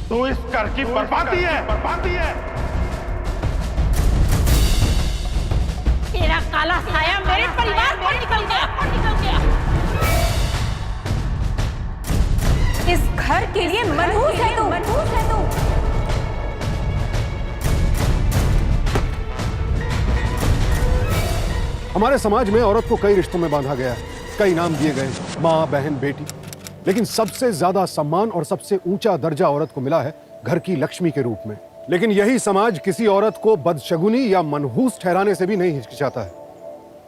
तू इस घर की बर्बादी है, बर्बादी है। तेरा काला साया मेरे परिवार पर निकल गया। इस घर के लिए मनहूस है तू, मनहूस है तू। हमारे समाज में औरत को कई रिश्तों में बांधा गया है, कई नाम दिए गए, माँ, बहन, बेटी, लेकिन सबसे ज्यादा सम्मान और सबसे ऊंचा दर्जा औरत को मिला है घर की लक्ष्मी के रूप में। लेकिन यही समाज किसी औरत को बदशगुनी या मनहूस ठहराने से भी नहीं हिचकिचाता है।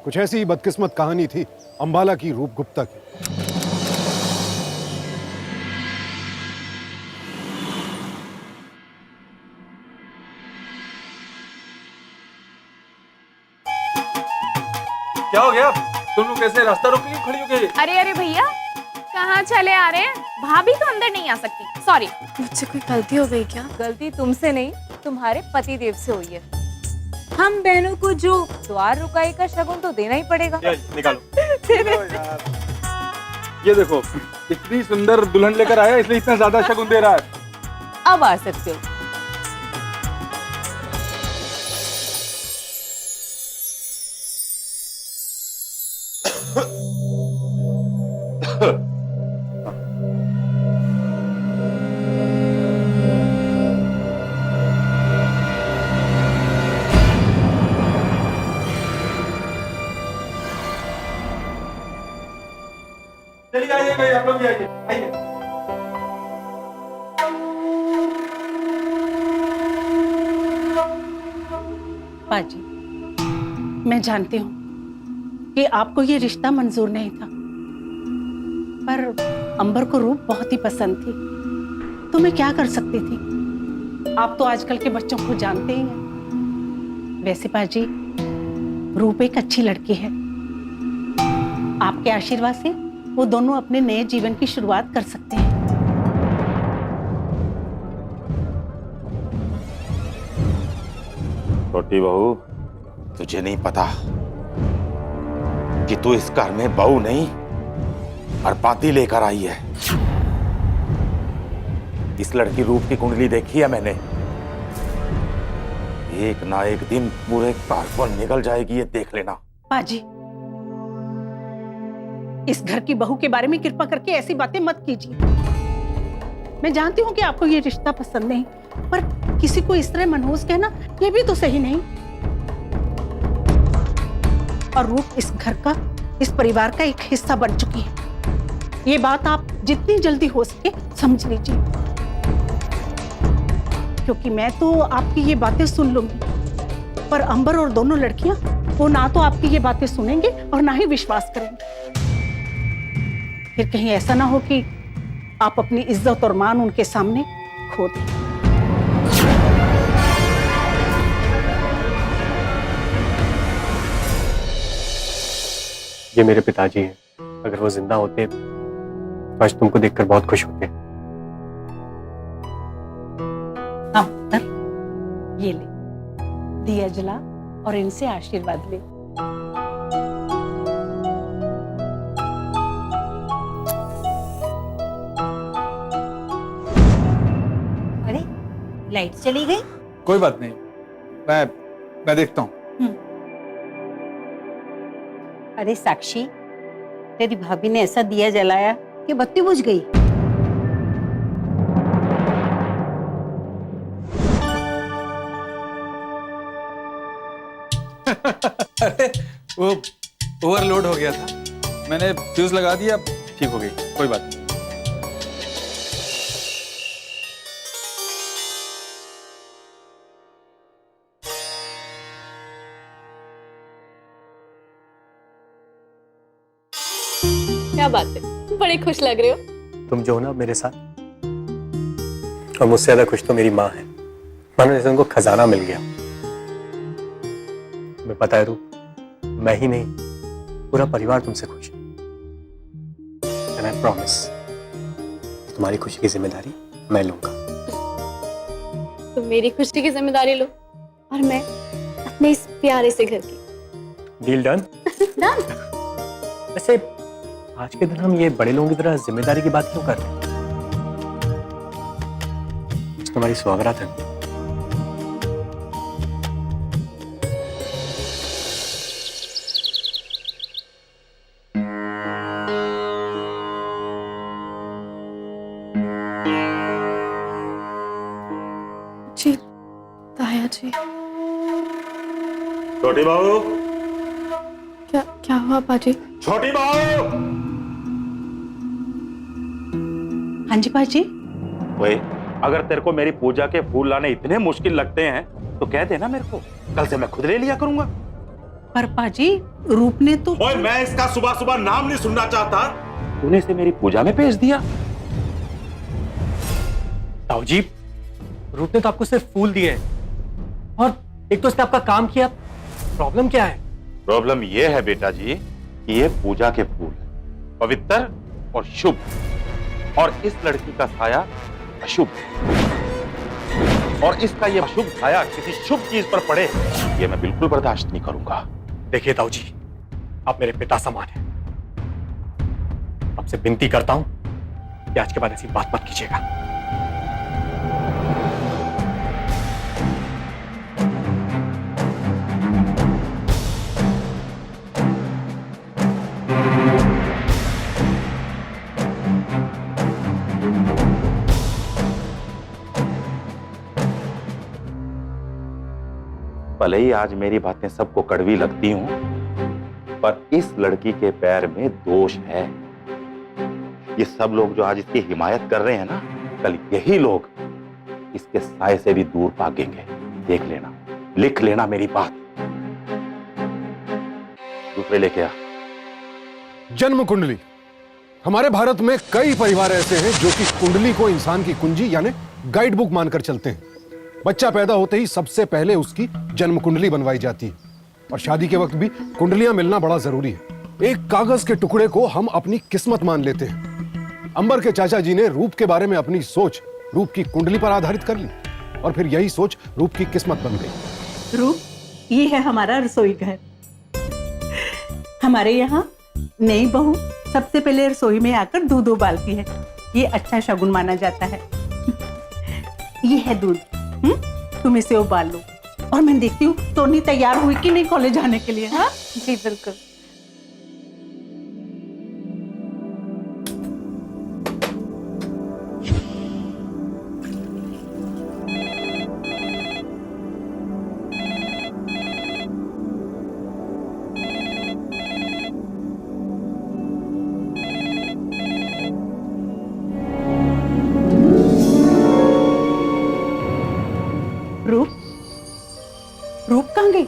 कुछ ऐसी ही बदकिस्मत कहानी थी अंबाला की रूप गुप्ता की। क्या हो गया? तुम लोग कैसे रास्ता रोक के खड़ी हो गई? अरे भैया, कहाँ चले आ रहे हैं? भाभी तो अंदर नहीं आ सकती, सॉरी। मुझसे कोई गलती हो गई क्या? गलती तुमसे नहीं, तुम्हारे पति देव से हुई है। हम बहनों को जो द्वार रुकाई का शगुन तो देना ही पड़ेगा। निकालो। ये देखो, इतनी सुंदर दुल्हन लेकर आया, इसलिए इतना ज्यादा शगुन दे रहा है। अब आ सकते हो। चलिए आइए भाई, आप लोग भी आइए, आइए। बाजी, मैं जानती हूँ कि आपको ये रिश्ता मंजूर नहीं था, पर अंबर को रूप बहुत ही पसंद थी, तो मैं क्या कर सकती थी। आप तो आजकल के बच्चों को जानते ही हैं। वैसे बाजी, रूप एक अच्छी लड़की है। आपके आशीर्वाद से वो दोनों अपने नए जीवन की शुरुआत कर सकते हैं। छोटी बहू, तुझे नहीं पता कि तू इस घर में बहू नहीं बर्बादी लेकर आई है। इस लड़की रूप की कुंडली देखी है मैंने। एक ना एक दिन पूरे घर को निकल जाएगी, ये देख लेना। बाजी, इस घर की बहू के बारे में कृपा करके ऐसी बातें मत कीजिए। मैं जानती हूँ कि आपको ये रिश्ता पसंद नहीं, पर किसी को इस तरह मनहूस कहना ये भी तो सही नहीं। और रूप इस घर का, इस परिवार का एक हिस्सा बन चुकी है। ये बात आप जितनी जल्दी हो सके समझ लीजिए, क्योंकि मैं तो आपकी ये बातें सुन लूंगी, पर अंबर और दोनों लड़कियां वो ना तो आपकी ये बातें सुनेंगे और ना ही विश्वास करेंगे। फिर कहीं ऐसा ना हो कि आप अपनी इज्जत और मान उनके सामने खो दें। ये मेरे पिताजी हैं। अगर वो जिंदा होते तो आज तुमको देखकर बहुत खुश होते। हाँ पुत्र, ये ले, दिया जला और इनसे आशीर्वाद ले। अरे, लाइट चली गई। कोई बात नहीं, मैं देखता हूँ। अरे साक्षी, तेरी भाभी ने ऐसा दिया जलाया कि बत्ती बुझ गई। अरे वो ओवरलोड हो गया था, मैंने फ्यूज लगा दिया, ठीक हो गई, कोई बात नहीं। क्या बात है, बड़े खुश लग रहे हो। तुम जो हो ना मेरे साथ, और मुझसे ज्यादा खुश तो मेरी माँ है। मानो जैसे उनको खजाना मिल गया। मैं पता है रूप, मैं ही नहीं पूरा परिवार तुमसे खुश है। एंड आई प्रॉमिस, तुम्हारी खुशी की जिम्मेदारी मैं लूंगा। तुम मेरी खुशी की जिम्मेदारी लो और मैं अपने इस प्यारे से घर की। Deal done. डन। वैसे आज के दिन हम ये बड़े लोगों की तरह जिम्मेदारी की बात क्यों कर रहे हैं? तुम्हारी स्वागत है। जी ताया जी, छोटी बहू, क्या क्या हुआ बाजी? छोटी बहू। हाँ जी पाजी। ओए, अगर तेरे को मेरी पूजा के फूल लाने इतने मुश्किल लगते हैं तो कह देना मेरे को, कल से मैं खुद ले लिया करूंगा। पर पाजी, रूप ने तो ओए, मैं इसका सुबह सुबह नाम नहीं सुनना चाहता। तूने इसे मेरी पूजा में भेज दिया। ताऊ जी, रूप ने तो आपको सिर्फ फूल दिए और एक तो इसने आपका काम किया। प्रॉब्लम क्या है? प्रॉब्लम यह है बेटा जी कि ये पूजा के फूल हैं, पवित्र और शुभ, और इस लड़की का साया अशुभ, और इसका ये अशुभ साया किसी शुभ चीज पर पड़े, ये मैं बिल्कुल बर्दाश्त नहीं करूंगा। देखिए ताऊ जी, आप मेरे पिता समान हैं। आपसे विनती करता हूं कि आज के बाद ऐसी बात मत कीजिएगा। भले ही आज मेरी बातें सबको कड़वी लगती हूं, पर इस लड़की के पैर में दोष है। ये सब लोग जो आज इसकी हिमायत कर रहे हैं ना, कल यही लोग इसके साए से भी दूर भागेंगे। देख लेना, लिख लेना मेरी बात। दूसरे लेके आ। जन्म कुंडली। हमारे भारत में कई परिवार ऐसे हैं जो कि कुंडली को इंसान की कुंजी यानी गाइड बुक मानकर चलते हैं। बच्चा पैदा होते ही सबसे पहले उसकी जन्म कुंडली बनवाई जाती है, और शादी के वक्त भी कुंडलियां मिलना बड़ा जरूरी है। एक कागज के टुकड़े को हम अपनी किस्मत मान लेते हैं। अंबर के चाचा जी ने रूप के बारे में अपनी सोच रूप की कुंडली पर आधारित कर ली, और फिर यही सोच रूप की किस्मत बन गई। रूप, ये है हमारा रसोई घर। हमारे यहाँ नई बहू सबसे पहले रसोई में आकर दूध उबालती है। ये अच्छा शगुन माना जाता है। ये है दूध, तुम इसे उबाल लो, और मैं देखती हूँ सोनी तैयार हुई कि नहीं कॉलेज जाने के लिए। हाँ जी बिल्कुल। रूप, रूप कहाँ गई?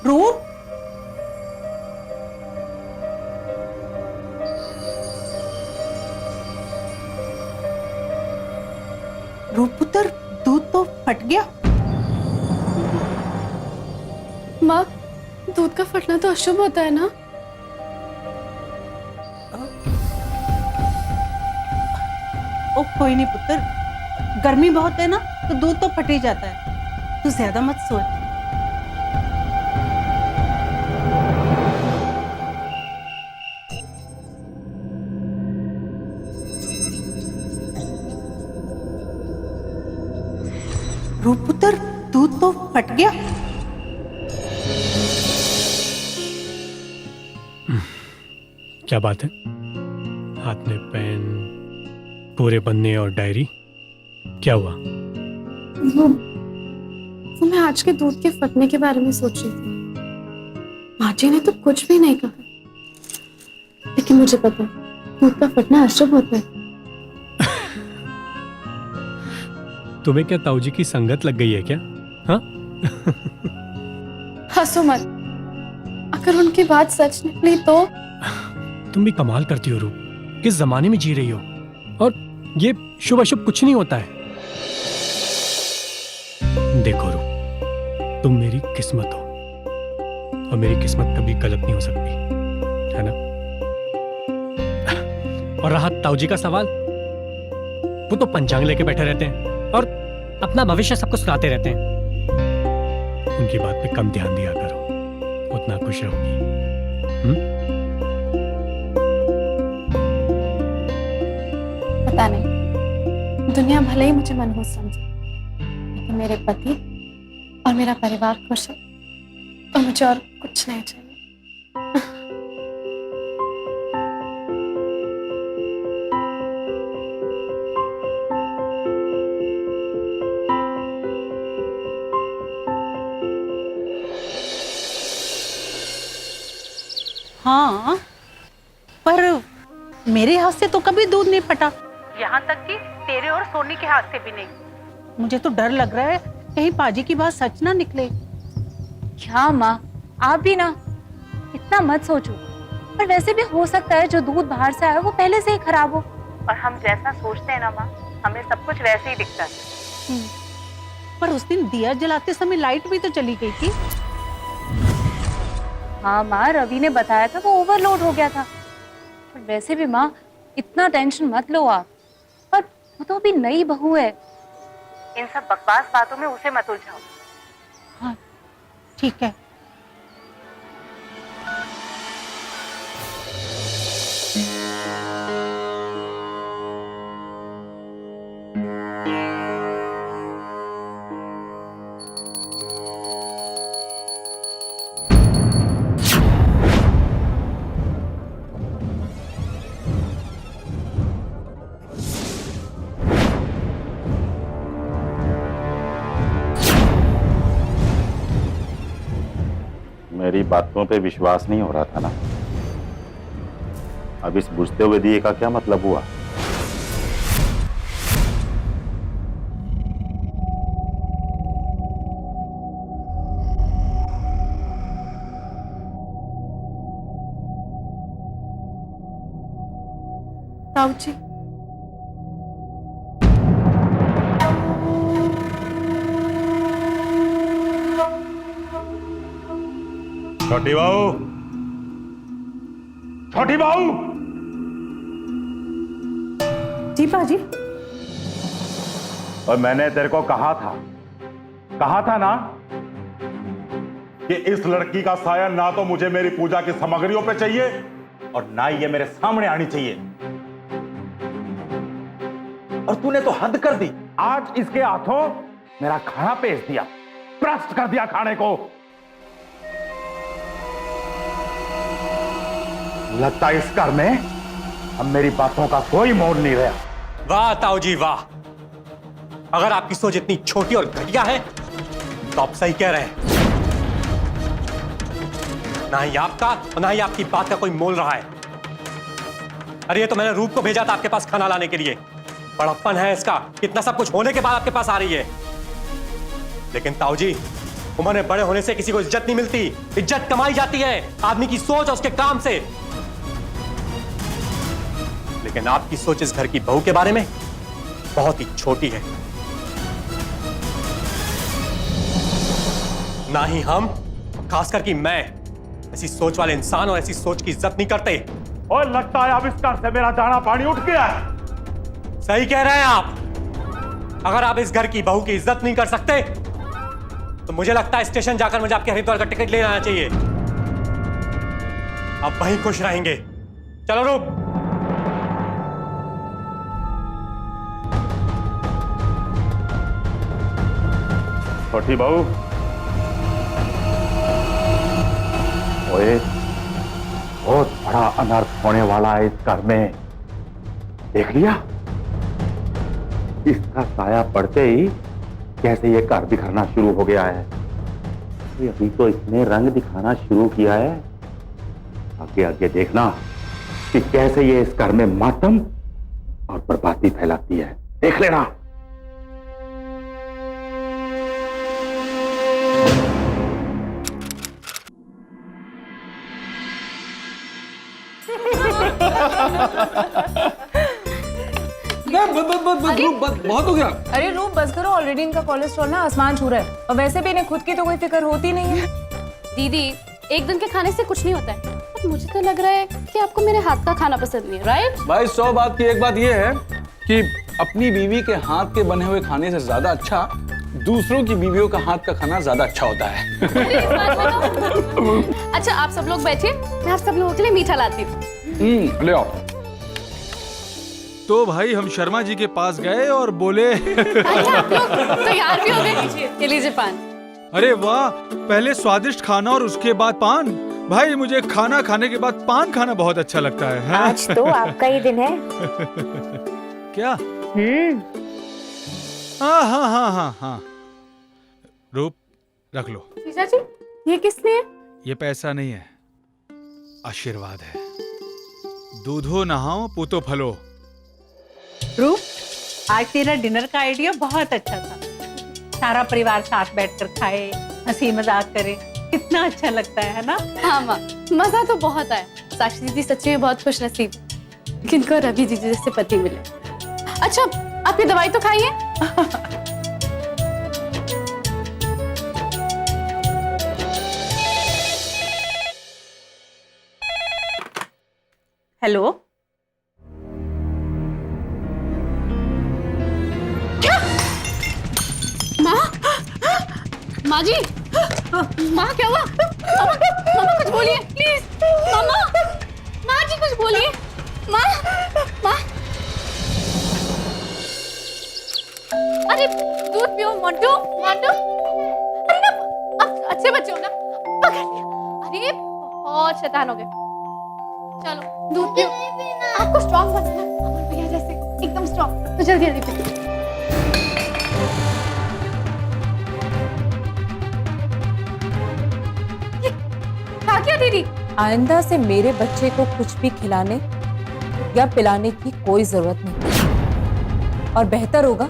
रूप, रूप पुत्र, दूध तो फट गया। माँ, दूध का फटना तो अशुभ होता है ना? ओ कोई नहीं पुत्र, गर्मी बहुत है ना, तो दूध तो फट ही जाता है। तू ज्यादा मत सोच। रूप पुत्र, दूध तो फट गया। क्या बात है? हाथ में पेन, पूरे पन्ने और डायरी। क्या हुआ? वो मैं आज के दूध के फटने के बारे में सोच रही थी। माँ जी ने तो कुछ भी नहीं कहा, लेकिन मुझे पता है दूध का फटना अशुभ होता है। तुम्हें क्या ताऊ जी की संगत लग गई है क्या? हाँ? हंसो मत, अगर उनकी बात सच निकली तो। तुम भी कमाल करती हो रूप। किस जमाने में जी रही हो? और ये शुभ अशुभ कुछ नहीं होता है। देखो रूप, तुम मेरी किस्मत हो, और मेरी किस्मत कभी गलत नहीं हो सकती, है ना? और रहा ताऊ जी का सवाल, वो तो पंचांग लेके बैठे रहते हैं और अपना भविष्य सबको सुनाते रहते हैं। उनकी बात पे कम ध्यान दिया करो, उतना खुश रहोगी। पता नहीं, दुनिया भले ही मुझे मनहूस समझे, मेरे पति और मेरा परिवार खुश है तो मुझे और कुछ नहीं चाहिए। हाँ, पर मेरे हाथ से तो कभी दूध नहीं फटा, यहाँ तक कि तेरे और सोनी के हाथ से भी नहीं। मुझे तो डर लग रहा है कहीं पाजी की बात सच ना निकले। क्या माँ, आप भी ना इतना मत सोचो। पर वैसे भी हो सकता है जो दूध बाहर से आया वो पहले से ही खराब हो। और हम जैसा सोचते हैं ना माँ, हमें सब कुछ वैसे ही दिखता है। पर उस दिन दिया जलाते समय लाइट भी तो चली गई थी। हाँ माँ, रवि ने बताया था वो ओवरलोड हो गया था। पर वैसे भी माँ इतना टेंशन मत लो आप। और वो तो अभी नई बहू है, इन सब बकवास बातों में उसे मत उलझाओ। हाँ ठीक है। मेरी बातों पे विश्वास नहीं हो रहा था ना। अब इस बुझते हुए दिए का क्या मतलब हुआ? ताऊ जी, छोटी बहू, छोटी बहू, जी पाजी। और मैंने तेरे को कहा था ना कि इस लड़की का साया ना तो मुझे मेरी पूजा की सामग्रियों पे चाहिए और ना ही ये मेरे सामने आनी चाहिए। और तूने तो हद कर दी। आज इसके हाथों मेरा खाना पेश दिया, भ्रष्ट कर दिया खाने को। लगता है इस घर में अब मेरी बातों का कोई मोल नहीं रहा। वाह ताऊ जी वाह, अगर आपकी सोच इतनी छोटी और घटिया है तो आप सही कह रहे हैं। ना ही आपका और ना ही आपकी बात का कोई मोल रहा है। अरे ये तो मैंने रूप को भेजा था आपके पास खाना लाने के लिए। बड़प्पन है इसका, कितना सब कुछ होने के बाद आपके पास आ रही है। लेकिन ताऊ जी, उम्र में बड़े होने से किसी को इज्जत नहीं मिलती, इज्जत कमाई जाती है आदमी की सोच और उसके काम से। लेकिन आपकी सोच इस घर की बहू के बारे में बहुत ही छोटी है। ना ही हम, खासकर कि मैं, ऐसी सोच वाले इंसान और ऐसी सोच की इज्जत नहीं करते। और लगता है अब इस घर से मेरा दाना पानी उठ गया है। सही कह रहे हैं आप। अगर आप इस घर की बहू की इज्जत नहीं कर सकते तो मुझे लगता है स्टेशन जाकर मुझे आपके हरिद्वार का टिकट ले आना चाहिए। आप वहीं खुश रहेंगे। चलो रूप। छोटी बहू, ओए, बहुत बड़ा अनर्थ होने वाला है इस घर में। देख लिया, इसका साया पड़ते ही कैसे ये घर बिखरना शुरू हो गया है। अभी तो इसने रंग दिखाना शुरू किया है। आगे आगे देखना कि कैसे ये इस घर में मातम और बर्बादी फैलाती है। देख लेना। बहुत हो गया। अरे रूप बस करो, ऑलरेडी इनका कोलेस्ट्रॉल ना आसमान छू रहा है। और वैसे भी इन्हें खुद की तो कोई फिक्र होती नहीं है। दीदी, एक दिन के खाने से कुछ नहीं होता है। पर मुझे तो लग रहा है कि आपको मेरे हाथ का खाना पसंद नहीं है, राइट? भाई 100 बात की एक बात ये है कि अपनी बीवी के हाथ के बने हुए खाने से ज्यादा अच्छा दूसरों की बीवियों का हाथ का खाना ज्यादा अच्छा होता है। अच्छा आप सब लोग बैठिए, मैं आप सब लोगों के लिए मीठा लाती हूँ। ले आओ। तो भाई हम शर्मा जी के पास गए और बोले आप लोग तैयार भी हो गए? ये लीजिए पान। अरे वाह, पहले स्वादिष्ट खाना और उसके बाद पान। भाई मुझे खाना खाने के बाद पान खाना बहुत अच्छा लगता है। आज तो आपका ही दिन है। क्या? हाँ। रूप रख लो। जीजा जी, ये किस लिए? ये पैसा नहीं है, आशीर्वाद है। दूधो नहाओ पूतो फलो। रूप, आज तेरा डिनर का आइडिया बहुत अच्छा था। सारा परिवार साथ बैठकर खाए, हंसी मजाक करे, कितना अच्छा लगता है ना? हाँ माँ, मजा तो बहुत आया। साक्षी दीदी सच्ची में बहुत खुश नसीब किनको रवि जीजू जैसे पति मिले। अच्छा, आप ये दवाई तो खाइए। हेलो, माँ जी, माँ क्या हुआ? मामा कुछ बोलिए प्लीज। मामा, माँ जी कुछ बोलिए। माँ, अरे दूध पियो मोंटू। अरे ना, अब अच्छे बच्चे हो ना, पकड़ लिया। अरे बहुत शैतान हो गए। चलो दूध पियो, आपको स्ट्रॉन्ग बनना है अमन भैया जैसे, एकदम स्ट्रॉन्ग। तो जल्दी जल्दी पियो। क्या दीदी? आइंदा से मेरे बच्चे को कुछ भी खिलाने या पिलाने की कोई जरूरत नहीं, और बेहतर होगा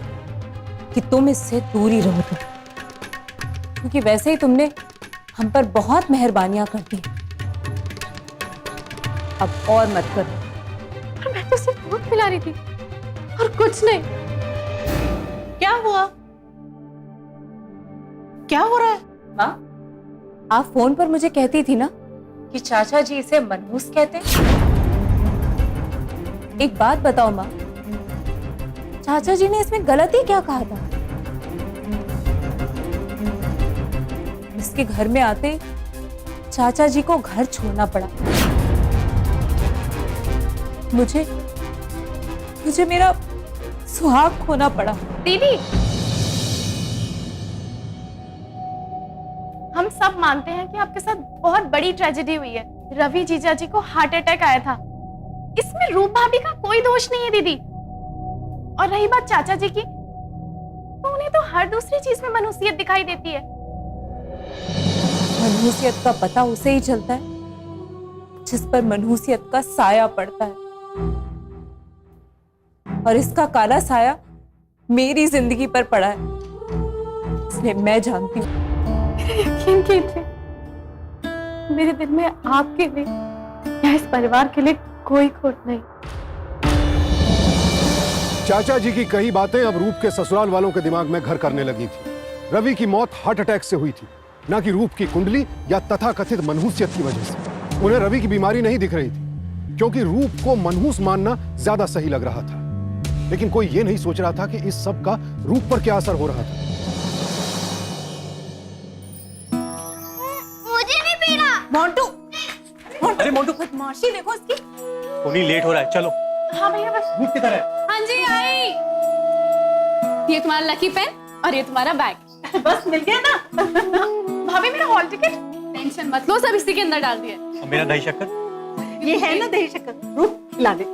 कि तुम इससे दूर ही रहो, क्योंकि वैसे ही तुमने हम पर बहुत मेहरबानियां कर दी। अब और मत करो। मैं तो सिर्फ दूध पिला रही थी और कुछ नहीं। क्या हुआ? क्या हो रहा है? माँ, आप फोन पर मुझे कहती थी ना कि चाचा जी इसे मनहूस कहते। एक बात बताओ माँ, चाचा जी ने इसमें गलत ही क्या कहा था? इसके घर में आते चाचा जी को घर छोड़ना पड़ा। मुझे मेरा सुहाग खोना पड़ा। दीदी, हम सब मानते हैं कि आपके साथ बहुत बड़ी ट्रेजेडी हुई है। रवि जीजा जी को हार्ट अटैक आया था, इसमें रूप भाभी का कोई दोष नहीं है दीदी। और रही बात चाचा जी की, तो उन्हें तो हर दूसरी चीज में मनहूसियत दिखाई देती है। मनहूसियत का पता उसे ही चलता है जिस पर मनहूसियत का साया पड़ता है, और इसका काला साया मेरी जिंदगी पर पड़ा है, इसलिए मैं जानती हूँ। यकीन कीजिए, मेरे दिल में आपके लिए या इस परिवार के लिए कोई खोट नहीं। चाचा जी की कई बातें अब रूप के ससुराल वालों के दिमाग में घर करने लगी थी। रवि की मौत हार्ट अटैक से हुई थी, ना कि रूप की कुंडली या तथाकथित मनहूसियत की वजह से। उन्हें रवि की बीमारी नहीं दिख रही थी, क्योंकि रूप को मनहूस मानना ज्यादा सही लग रहा था। लेकिन कोई ये नहीं सोच रहा था कि इस सब का रूप पर क्या असर हो रहा था। मोंटू, अरे मोंटू, बदमाशी देखो इसकी। सोनी लेट हो रहा है, चलो। हाँ भैया, बस रूप किधर है? हाँ जी आई। ये तुम्हारा लकी पेन और ये तुम्हारा बैग। बस मिल गया ना? भाभी, मेरा हॉल टिकट। टेंशन मत लो, सब इसी के अंदर डाल दिया। और मेरा दही शक्कर? ये है ना दही शक्कर, रूप खिला दे।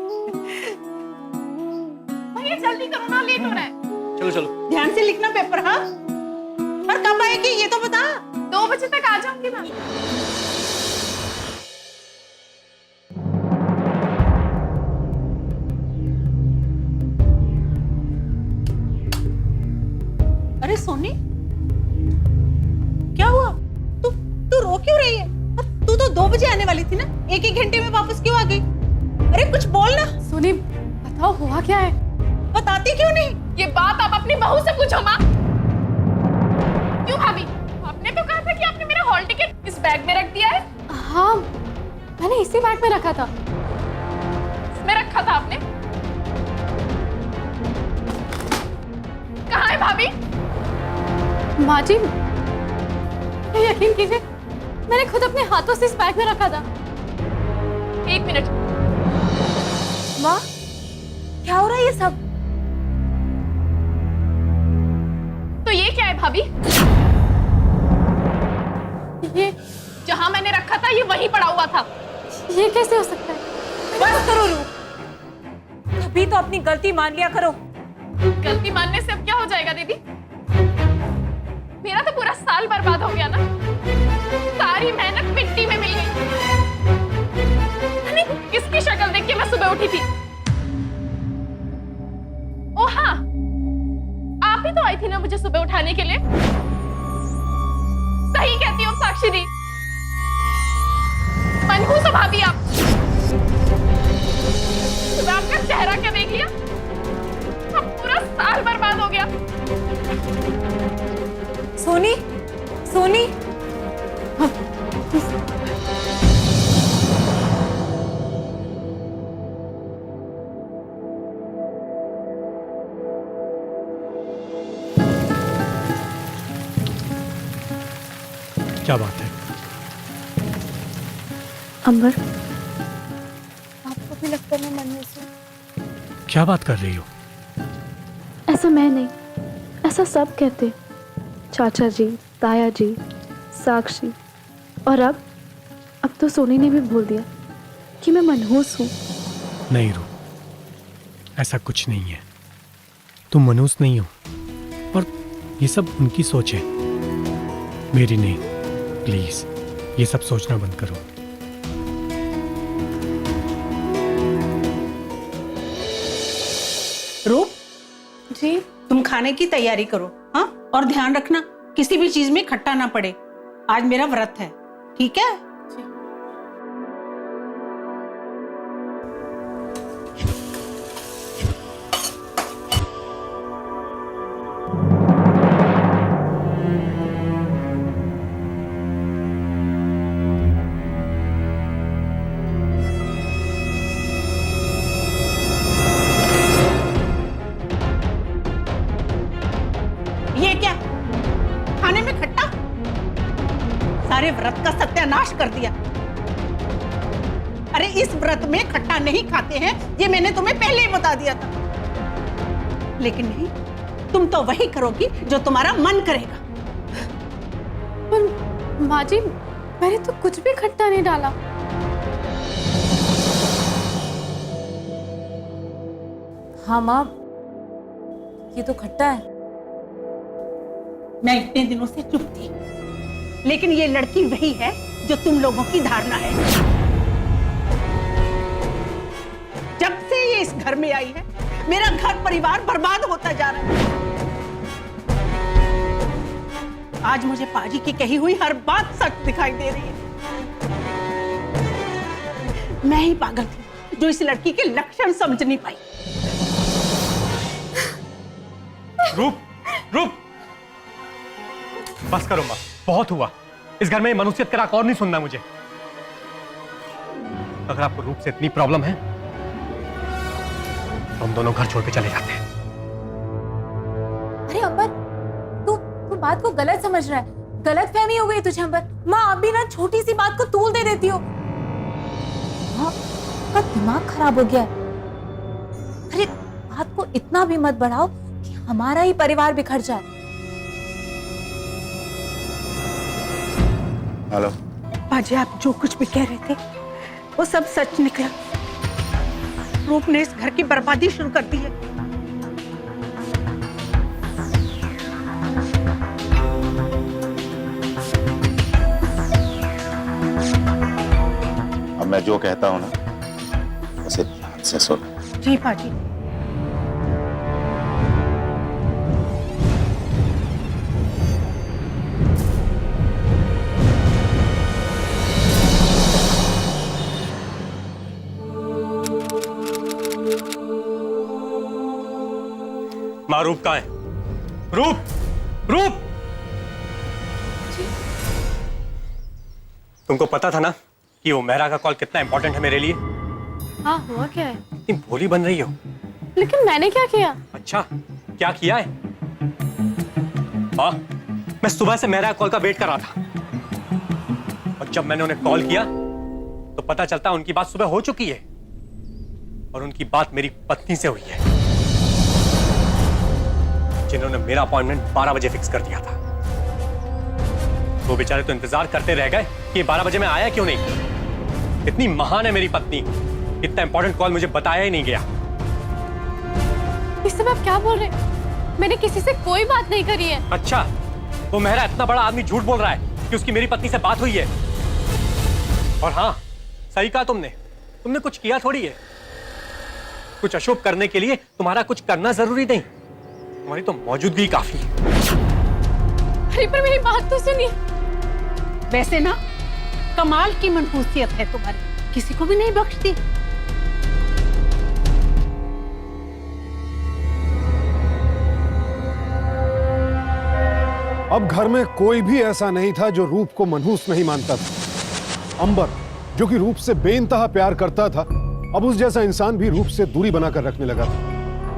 भैया जल्दी करो ना, लेट हो रहा है। चलो चलो। ध्यान से लिखना पेपर। हाँ, और कब आएगी ये तो बता। 2 बजे तक आ जाऊंगी मैं। अरे सोनी, क्या हुआ? तू रो क्यों रही है? तू तो 2 बजे आने वाली थी ना, एक घंटे में वापस क्यों आ गई? अरे कुछ बोल ना। सोनी, बताओ हुआ क्या है? बताती क्यों नहीं? ये बात आप अपनी बहू से पूछो माँ। क्यों भाभी? आपने तो कहा था कि आपने मेरा हॉल टिकट इस बैग में रख दिया है। हाँ, मैंने इसी बैग में रखा था। इसमें रखा था आपने? कहाँ है भाभी? माँ जी, यकीन कीजिए, मैंने खुद अपने हाथों से इस बैग में रखा था। 1 मिनट। माँ, क्या हो रहा है ये सब? तो ये क्या है भाभी? ये जहां मैंने रखा था ये वहीं पड़ा हुआ था। ये कैसे हो सकता है? बस करो रूप, अभी तो अपनी गलती मान लिया करो। गलती मानने से अब क्या हो जाएगा दीदी? मेरा तो पूरा साल बर्बाद हो गया ना, सारी मेहनत मिट्टी में मिल गई। किसकी शक्ल देख के मैं सुबह उठी थी? ओ हाँ, आप ही तो आई थी ना मुझे सुबह उठाने के लिए। सही कहती हो साक्षी दी, मनहूस हो भाभी आप। सुबह आपका चेहरा क्या देख लिया, अब पूरा साल बर्बाद हो गया। सोनी, सोनी, क्या बात है? अंबर, आपको भी लगता है मैं मनहूस हूँ? क्या बात कर रही हो? ऐसा मैं नहीं, ऐसा सब कहते। चाचा जी, ताया जी, साक्षी, और अब तो सोनी ने भी बोल दिया कि मैं मनहूस हूँ। नहीं रू, ऐसा कुछ नहीं है। तुम मनहूस नहीं हो, और ये सब उनकी सोच है, मेरी नहीं। प्लीज ये सब सोचना बंद करो। रूप जी, तुम खाने की तैयारी करो, हाँ? और ध्यान रखना किसी भी चीज में खट्टा ना पड़े। आज मेरा व्रत है, ठीक है? ये क्या? खाने में खट्टा? सारे व्रत का सत्यानाश कर दिया। अरे इस व्रत में खट्टा नहीं खाते हैं, ये मैंने तुम्हें पहले ही बता दिया था। लेकिन नहीं, तुम तो वही करोगी जो तुम्हारा मन करेगा। पर माँ जी, मैंने तो कुछ भी खट्टा नहीं डाला। हाँ माँ, ये तो खट्टा है। मैं इतने दिनों से चुप थी, लेकिन ये लड़की वही है जो तुम लोगों की धारणा है। जब से ये इस घर में आई है, मेरा घर परिवार बर्बाद होता जा रहा है। आज मुझे पाजी की कही हुई हर बात सच दिखाई दे रही है। मैं ही पागल थी जो इस लड़की के लक्षण समझ नहीं पाई। रूप, रूप, बस करो माँ, बहुत हुआ। इस घर में मनुष्यत का राग और नहीं सुनना मुझे। अगर आपको रूप से इतनी प्रॉब्लम है तो हम दोनों घर छोड़ के चले जाते हैं। अरे अंबर, तू बात को गलत समझ रहा है। गलत फहमी हो गई तुझे अंबर। माँ आप भी ना छोटी सी बात को तूल दे देती हो। माँ का दिमाग खराब हो गया है। अरे बात को इतना भी मत बढ़ाओ कि हमारा ही परिवार बिखर जाए। हेलो पाजी, आप जो कुछ भी कह रहे थे वो सब सच निकला। रूप ने इस घर की बर्बादी शुरू कर दी है। अब मैं जो कहता हूं ना उसे ध्यान से सुनो। जी पाजी। माँ, रूप कहाँ है? रूप, रूप, तुमको पता था ना कि वो मेहरा का कॉल कितना इंपॉर्टेंट है मेरे लिए? हाँ, हुआ क्या है? इतनी भोली बन रही हो। लेकिन मैंने क्या किया? अच्छा, क्या किया है? हाँ, मैं सुबह से मेहरा कॉल का वेट कर रहा था, और जब मैंने उन्हें कॉल किया तो पता चलता उनकी बात सुबह हो चुकी है। और उनकी बात मेरी पत्नी से हुई है, जिन्होंने मेरा अपॉइंटमेंट 12 बजे फिक्स कर दिया था। वो बेचारे तो इंतजार करते रह गए कि 12 बजे मैं आया क्यों नहीं। इतनी महान है मेरी पत्नी, इतना इंपॉर्टेंट कॉल मुझे बताया ही नहीं गया। इस समय आप क्या बोल रहे हैं? मैंने किसी से कोई बात नहीं करी है। अच्छा, वो मेहरा इतना बड़ा आदमी झूठ बोल रहा है कि उसकी मेरी पत्नी से बात हुई है। और हाँ, सही कहा तुमने कुछ किया थोड़ी है। कुछ अशुभ करने के लिए तुम्हारा कुछ करना जरूरी नहीं, तुम्हारी तो मौजूदगी काफी है। अरे पर मेरी बात तो सुनिए। वैसे ना कमाल की मनहूसियत है तुम्हारी, किसी को भी नहीं बख्शती। अब घर में कोई भी ऐसा नहीं था जो रूप को मनहूस नहीं मानता था। अंबर, जो कि रूप से बेइंतहा प्यार करता था, अब उस जैसा इंसान भी रूप से दूरी बनाकर रखने लगा था,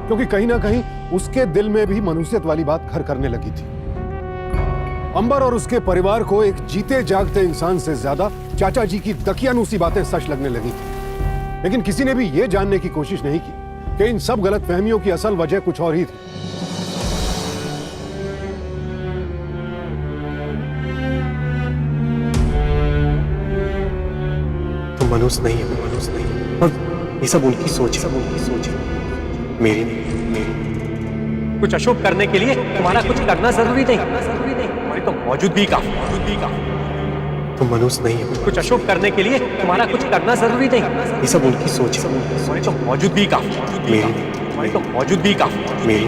क्योंकि कहीं ना कहीं उसके दिल में भी मनहूसियत वाली बात घर करने लगी थी। अंबर और उसके परिवार को एक जीते जागते इंसान से ज्यादा चाचा जी की दकियानूसी बातें सच लगने लगी थी। लेकिन किसी ने भी यह जानने की कोशिश नहीं की कि इन सब गलतफहमियों की असल वजह कुछ और ही थी। मनुष्य नहीं है, मनुष्य नहीं है। और ये सब उनकी सोच है, मेरी नहीं। कुछ अशुभ करने के लिए तुम्हारा कुछ करना जरूरी नहीं, तुम्हारी तो मौजूदगी का। तुम मनुष्य नहीं हो। कुछ अशुभ करने के लिए तुम्हारा कुछ करना जरूरी नहीं, ये सब उनकी सोच है, तुम्हारी तो मौजूदगी का। मेरी नहीं, तुम्हारी तो मौजूदगी का। मेरी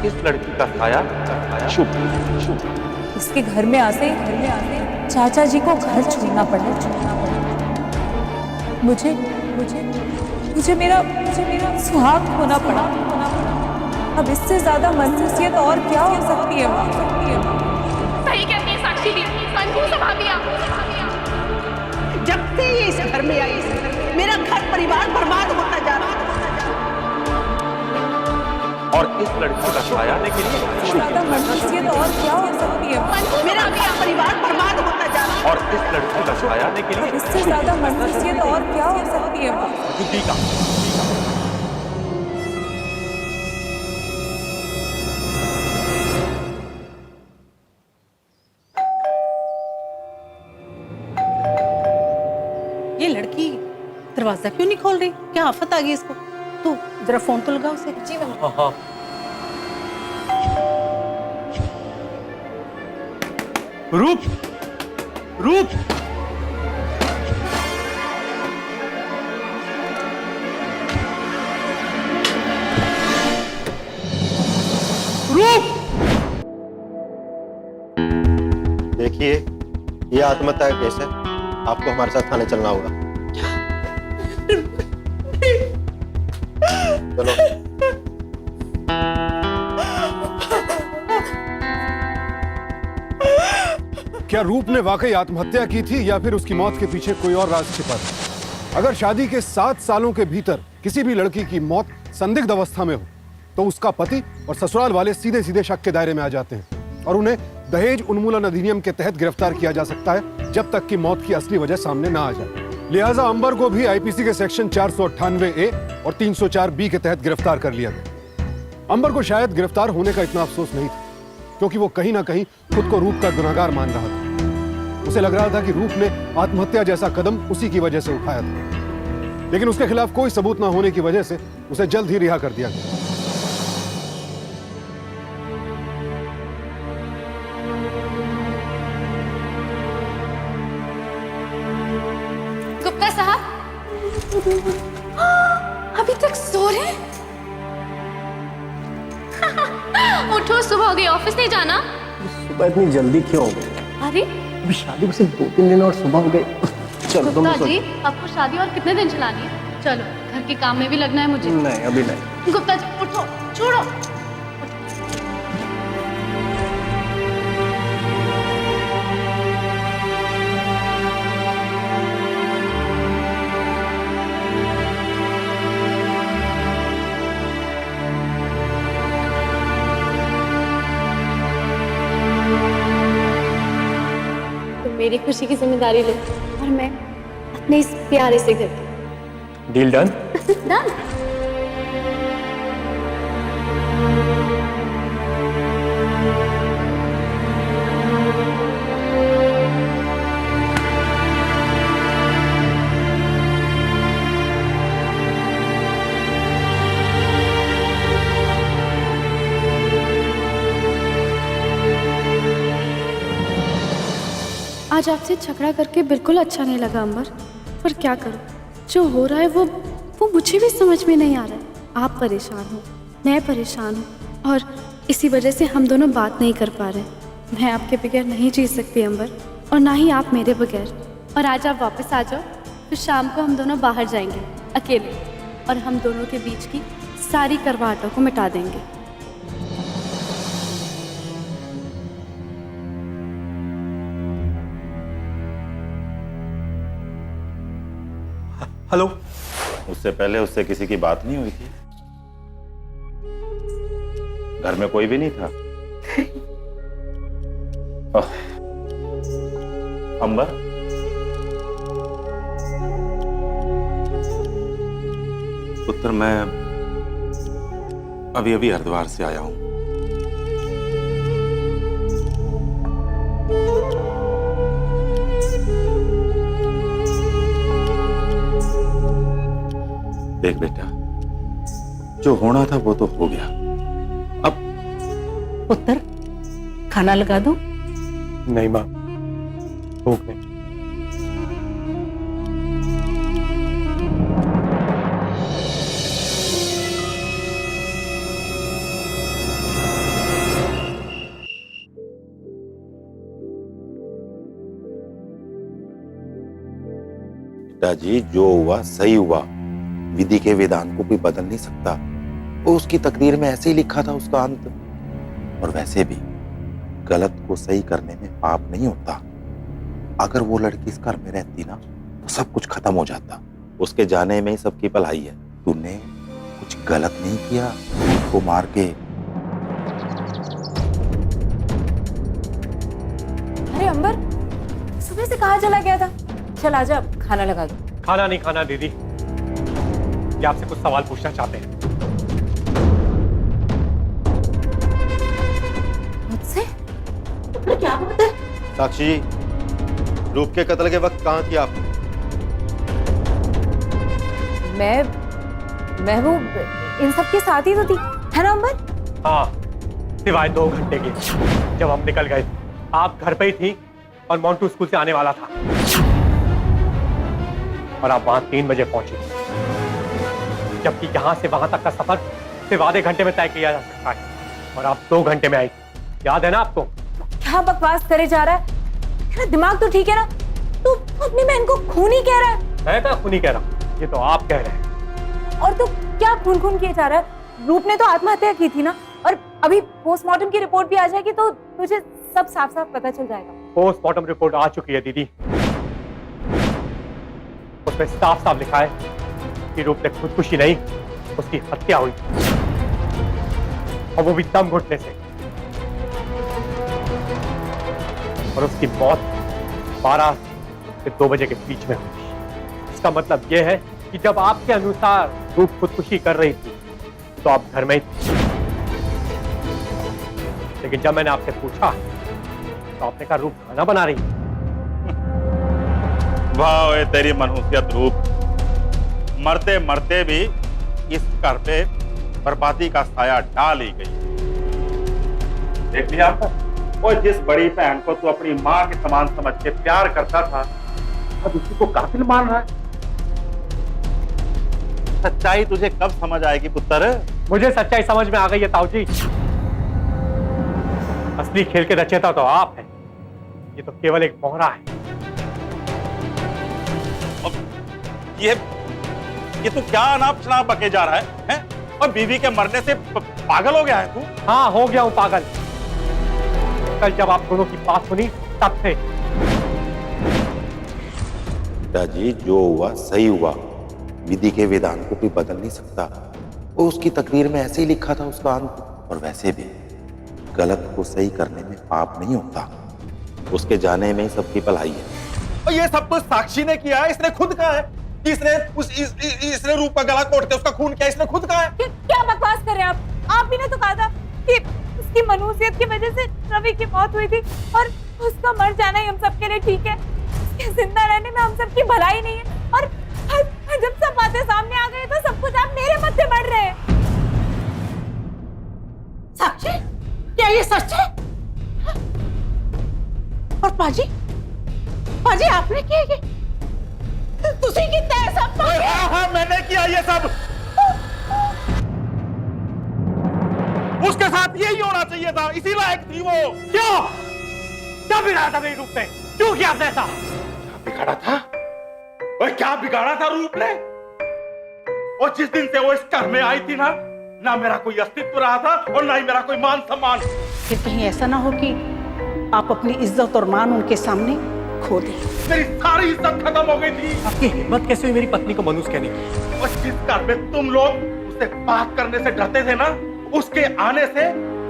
इस लड़की का साया शुभ। उसके घर में आते चाचा जी को घर छोड़ना पड़ा। मुझे मेरा सुहाग खोना पड़ा। अब इससे ज्यादा मनहूसियत और क्या हो सकती है माँ? सही कहती है साक्षी दी, कंजूस है भाभी आप। जब से ये इस घर में आई, मेरा घर परिवार बर्बाद होता जा रहा है। और इस लड़की का साया के लिए ज्यादा मनहूसियत और क्या हो सकती है? मेरा घर परिवार बर्बाद होता जा रहा है। और इस लड़की का साया के लिए इससे ज्यादा मनहूसियत और क्या हो सकती है? मौजूदगी का। ये लड़की दरवाजा क्यों नहीं खोल रही? क्या आफत आ गई इसको? तू जरा फोन तो लगा उसे। जी मैम। हाँ। रूप रूप देखिए, ये आत्महत्या का केस है, आपको हमारे साथ थाने चलना होगा। चलो। क्या रूप ने वाकई आत्महत्या की थी या फिर उसकी मौत के पीछे कोई और राज छिपा था? अगर शादी के 7 सालों के भीतर किसी भी लड़की की मौत संदिग्ध अवस्था में हो तो उसका पति और ससुराल वाले सीधे सीधे शक के दायरे में आ जाते हैं और उन्हें दहेज उन्मूलन अधिनियम के तहत गिरफ्तार किया जा सकता है जब तक कि मौत की असली वजह सामने ना आ जाए। लिहाजा अंबर को भी आईपीसी के सेक्शन 498A और 304B के तहत गिरफ्तार कर लिया गया। अंबर को शायद गिरफ्तार होने का इतना अफसोस नहीं था, क्योंकि वो कहीं ना कहीं खुद को रूप का गुनहगार मान रहा था। उसे लग रहा था कि रूप ने आत्महत्या जैसा कदम उसी की वजह से उठाया था, लेकिन उसके खिलाफ कोई सबूत ना होने की वजह से उसे जल्द ही रिहा कर दिया गया। गुप्ता साहब अभी तक सो रहे? उठो, सुबह हो गई, ऑफिस नहीं जाना? सुबह इतनी जल्दी क्यों हो गई? अरे अभी शादी को सिर्फ 2-3 दिन और सुबह हो गए। चलो गुप्ता जी, आपको शादी और कितने दिन चलानी है? चलो, घर के काम में भी लगना है मुझे। नहीं, अभी नहीं। गुप्ता जी उठो, छोड़ो। मेरी खुशी की जिम्मेदारी लो और मैं अपने इस प्यारे से घर की। Deal done. डन। आज आपसे झगड़ा करके बिल्कुल अच्छा नहीं लगा अंबर, पर क्या करूं, जो हो रहा है वो मुझे भी समझ में नहीं आ रहा है। आप परेशान हो, मैं परेशान हूँ और इसी वजह से हम दोनों बात नहीं कर पा रहे। मैं आपके बगैर नहीं जी सकती अंबर, और ना ही आप मेरे बगैर। और आज आप वापस आ जाओ, फिर शाम को हम दोनों बाहर जाएंगे अकेले, और हम दोनों के बीच की सारी करवाहटों को मिटा देंगे। हेलो। उससे पहले उससे किसी की बात नहीं हुई थी? घर में कोई भी नहीं था? अंबर, पुत्र मैं अभी अभी हरिद्वार से आया हूं। देख बेटा, जो होना था वो तो हो गया। अब पुत्र, खाना लगा दूं? नहीं माँ, भूख नहीं। पिताजी, जो हुआ सही हुआ। विधि के विधान को कोई बदल नहीं सकता। वो उसकी तकदीर में ऐसे ही लिखा था उसका अंत। और वैसे भी गलत को सही करने में पाप नहीं होता। अगर वो लड़की इस घर में रहती ना तो सब कुछ खत्म हो जाता। उसके जाने में ही सबकी भलाई है। तूने कुछ गलत नहीं किया उसको मार के। अरे अंबर, सुबह से कहाँ चला गया था? चल आजा, खाना लगा दो। खाना नहीं खाना दीदी, ये आपसे कुछ सवाल पूछना चाहते हैं। मुझसे? क्या बात है? साक्षी जी, रूप के कत्ल के वक्त कहाँ थी आप? मैं वो इन सब के साथ ही तो थी, है ना अंबर? हाँ, सिवाय 2 घंटे के, जब हम निकल गए आप घर पे ही थी और मोंटू स्कूल से आने वाला था, और आप वहां 3 बजे पहुंची, जबकि यहां से वहां तक का सफर सिर्फ आधे घंटे में तय किया जा सकता है, और आप 2 घंटे में आई थी। याद है ना आपको? क्या बकवास करे जा रहा है? तेरा दिमाग तो ठीक है ना? तू अपनी बहन को खूनी कह रहा है? मैं क्या खूनी कह रहा हूँ, ये तो आप कह रहे हैं। और तू क्या खून खून किए जा रहा है? रूप ने तो आत्महत्या की थी ना, और अभी पोस्टमार्टम की रिपोर्ट भी आ जाएगी तो तुझे सब साफ साफ पता चल जाएगा। पोस्टमार्टम रिपोर्ट आ चुकी है दीदी, उसमें साफ साफ लिखा है कि रूप ने खुदकुशी नहीं, उसकी हत्या हुई, और वो भी दम घुटने से, और उसकी मौत 12 से 2 बजे के बीच में हुई। इसका मतलब यह है कि जब आपके अनुसार रूप खुदकुशी कर रही थी तो आप घर में ही थे, लेकिन जब मैंने आपसे पूछा तो आपने कहा रूप खाना बना रही है। वाह तेरी मनहूसियत रूप, मरते मरते भी इस घर पे बर्बादी का साया डाल ही गई। देख लिया और जिस बड़ी बहन को तू अपनी मां के समान समझ के प्यार करता था, अब उसी को कातिल मान रहा है। सच्चाई तुझे कब समझ आएगी पुत्र? मुझे सच्चाई समझ में आ गई है ताऊजी। असली खेल के रचयिता तो आप हैं, ये तो केवल एक मोहरा है। ये तू क्या अनाप शनाप बके जा रहा है? और बीवी के मरने से पागल हो गया है तू? हाँ, हो गया हूं पागल। कल जब आप दोनों की बात सुनी तब से। पिताजी, जो हुआ सही हुआ। विधि के विधान को कोई बदल नहीं सकता। वो उसकी तकदीर में ऐसे ही लिखा था उसका अंत। और वैसे भी गलत को सही करने में पाप नहीं होता। उसके जाने में ही सबकी भलाई है। और ये सब कुछ साक्षी ने किया है, इसने खुद कहा है कि इसने रूप का गला घोट के उसका खून किया, इसने खुद कहा है। क्या बकवास कर रहे हैं आप भी ने तो कहा था कि उसकी मनुष्यत की वजह से रवि की मौत हुई थी और उसका मर जाना ही हम सबके लिए ठीक है, उसके जिंदा रहने में हम सबकी भलाई नहीं है। और जब सब बातें सामने आ गई तो सब कुछ आप मेरे मत से बढ़ रहे हैं। साक्षी, क्या ये सच है? और पाजी आपने किया ये? तुसी कितना है सब? हाँ, मैंने किया ये सब। उसके साथ यही होना चाहिए था, इसी लायक थी वो। क्यों? क्या बिगाड़ा था मेरे रूप में? क्यों किया आपने ऐसा? बिगाड़ा था? ओए, क्या बिगाड़ा था रूप ने? और जिस दिन से वो इस घर में आई थी ना मेरा कोई अस्तित्व रहा था और ना ही मेरा कोई मान सम्मान। फिर कहीं ऐसा ना हो कि आप अपनी इज्जत और मान उनके सामने खो दें। मेरी सारी इज्जत खत्म हो गई थी। आपकी हिम्मत कैसे हुई मेरी पत्नी को मनुष्य कहने की? और जिस घर में तुम लोग उससे बात करने से डरते थे ना, उसके आने से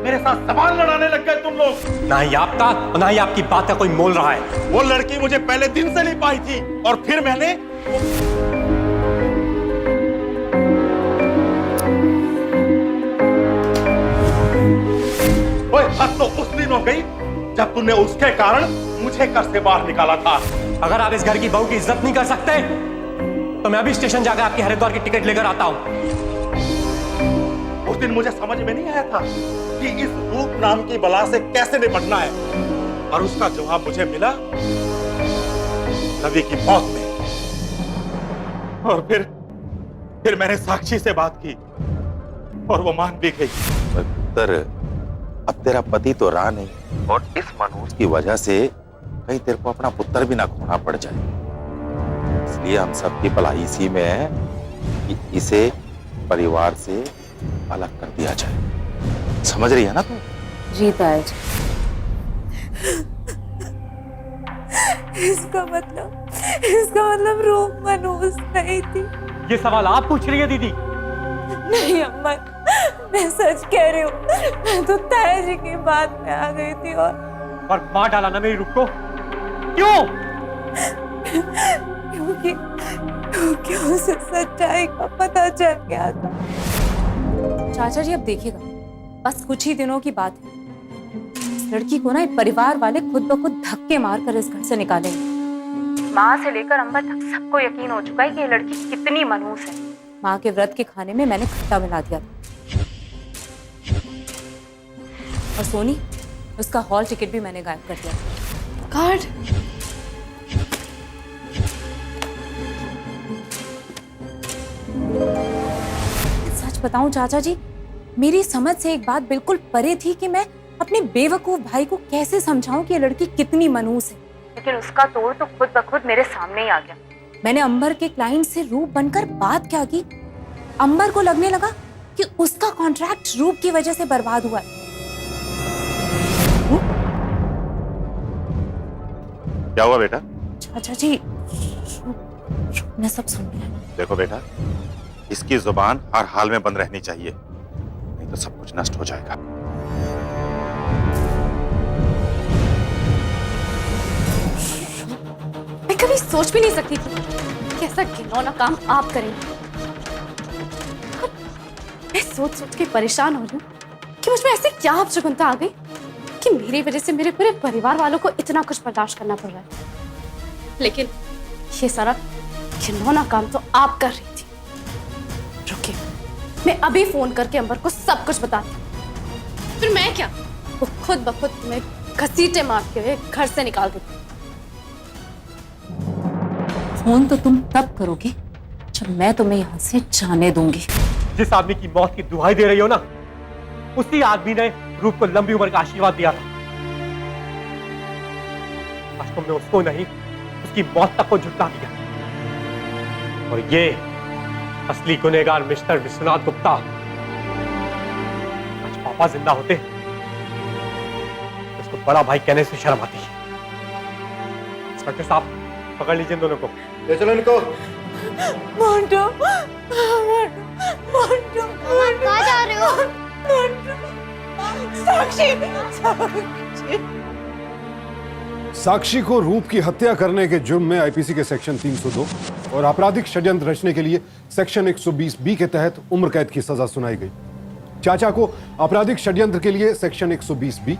मेरे साथ सवाल लड़ाने लग गए तुम लोग। ना ही आपका और ना ही आपकी बात का कोई मोल रहा है। वो लड़की मुझे पहले दिन से नहीं पाई थी और फिर मैंने हद तो उस दिन हो गई जब तुमने उसके कारण मुझे घर से बाहर निकाला था। अगर आप इस घर की बहू की इज्जत नहीं कर सकते तो मैं अभी स्टेशन जाकर आपकी हरिद्वार की टिकट लेकर आता हूं। उस दिन मुझे समझ में नहीं आया था कि इस रूप नाम की बला से कैसे निपटना है, और उसका जवाब मुझे मिला रवि की मौत में। और फिर मैंने साक्षी से बात की और वो मान भी गई। पुत्र, अब तेरा पति तो रहा नहीं और इस मनोज की वजह से कहीं तेरे को अपना पुत्र भी ना खोना पड़ जाए, इसलिए हम सबकी भलाई इसी में है कि इसे परिवार से अलग कर दिया जाए। समझ रही है ना तू? जी ताज। इसका मतलब रूप मनोज नहीं थी। ये सवाल आप पूछ रही है दीदी? नहीं अम्मा, मैं सच कह रही हूँ। मैं तो ताया जी की बात में आ गई थी और मार डाला ना मेरी रूप को। क्यों? क्योंकि उसे सच्चाई का पता चल गया था। चाचा जी अब देखिएगा, बस कुछ ही दिनों की बात है, इस लड़की को ना परिवार वाले खुद ब खुद धक्के मारकर इस घर से निकालेंगे। माँ से लेकर अंबर तक सबको यकीन हो चुका है कि ये लड़की कितनी मनहूस है। माँ के व्रत के खाने में मैंने खट्टा मिला दिया था। और सोनी, उसका हॉल टिकट भी मैंने गायब कर दिया। कार्ड? सच बताऊं चाचा जी, मेरी समझ से एक बात बिल्कुल परे थी कि मैं अपने बेवकूफ भाई को कैसे समझाऊं कि ये लड़की कितनी मनहूस है, लेकिन उसका तोड़ तो खुद ब खुद मेरे सामने ही आ गया। मैंने अंबर के क्लाइंट से रूप बनकर बात क्या की, अंबर को लगने लगा कि उसका कॉन्ट्रैक्ट रूप की वजह से बर्बाद हुआ है। क्या हुआ बेटा? चाचा जी, रूप ने सब सुन लिया। देखो बेटा, इसकी जुबान हर हाल में बंद रहनी चाहिए, नहीं तो सब कुछ नष्ट हो जाएगा। मैं कभी सोच भी नहीं सकती थी कि ऐसा घिनौना काम आप करेंगे। मैं सोच के परेशान हो रही हूँ कि मुझ में ऐसे क्या अपशगुनता आ गई कि मेरी वजह से मेरे पूरे परिवार वालों को इतना कुछ बर्दाश्त करना पड़ रहा है। लेकिन ये सारा घिनौना काम तो आप कर रही थी। रुकिए, मैं अभी फोन करके अंबर को सब कुछ बताती हूँ। फिर मैं क्या, वो खुद ब खुद तुम्हें घसीटे मारते हुए घर से निकाल देती। फोन तो तुम तब करोगे जब मैं तुम्हें यहाँ से जाने दूंगी। जिस आदमी की मौत की दुहाई दे रही हो ना, उसी आदमी ने रूप को लंबी उम्र का आशीर्वाद दिया था। आज तुमने उसको नहीं, उसकी मौत तक को झुठला दिया। और ये असली गुनहगार मिस्टर विश्वनाथ गुप्ता, आज पापा जिंदा होते तो इसको बड़ा भाई कहने से शर्म आती है। इंस्पेक्टर साहब, पकड़ लीजिए दोनों को। ले चलो इनको। मोंटू, मोंटू, कहाँ जा रहे हो? मोंटू, साक्षी, साक्षी को रूप की हत्या करने के जुर्म में आईपीसी के सेक्शन 302 और आपराधिक षड्यंत्र रचने के लिए सेक्शन 120 बी के तहत उम्र कैद की सजा सुनाई गई। चाचा को आपराधिक षड्यंत्र के लिए सेक्शन 120 बी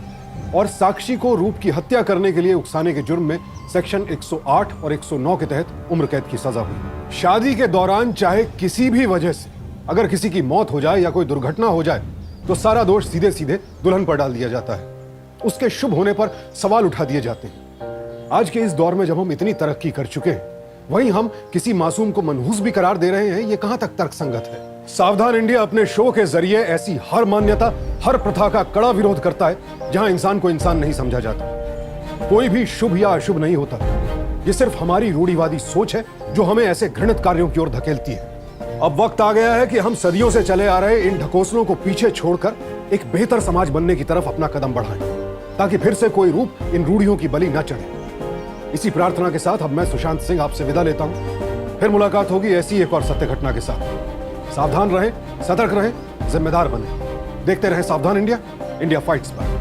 और साक्षी को रूप की हत्या करने के लिए उकसाने के जुर्म में सेक्शन 108 और 109 के तहत उम्र कैद की सजा हुई। शादी के दौरान चाहे किसी भी वजह से अगर किसी की मौत हो जाए या कोई दुर्घटना हो जाए तो सारा दोष सीधे सीधे दुल्हन पर डाल दिया जाता है। उसके शुभ होने पर सवाल उठा दिए जाते हैं। आज के इस दौर में जब हम इतनी तरक्की कर चुके हैं, वहीं हम किसी मासूम को मनहूस भी करार दे रहे हैं, ये कहां तक तर्कसंगत है? सावधान इंडिया अपने शो के जरिए ऐसी हर मान्यता, हर प्रथा का कड़ा विरोध करता है जहां इंसान को इंसान नहीं समझा जाता। कोई भी शुभ या अशुभ नहीं होता। ये सिर्फ हमारी रूढ़िवादी सोच है जो हमें ऐसे घृणित कार्यों की ओर धकेलती है। अब वक्त आ गया है कि हम सदियों से चले आ रहे इन ढकोसलों को पीछे छोड़कर एक बेहतर समाज बनने की तरफ अपना कदम बढ़ाएं, ताकि फिर से कोई रूप इन रूढ़ियों की बलि न चढ़े। इसी प्रार्थना के साथ अब मैं सुशांत सिंह आपसे विदा लेता हूं। फिर मुलाकात होगी ऐसी एक और सत्य घटना के साथ। सावधान रहें, सतर्क रहें, जिम्मेदार बने। देखते रहें सावधान इंडिया, इंडिया फाइट्स पर।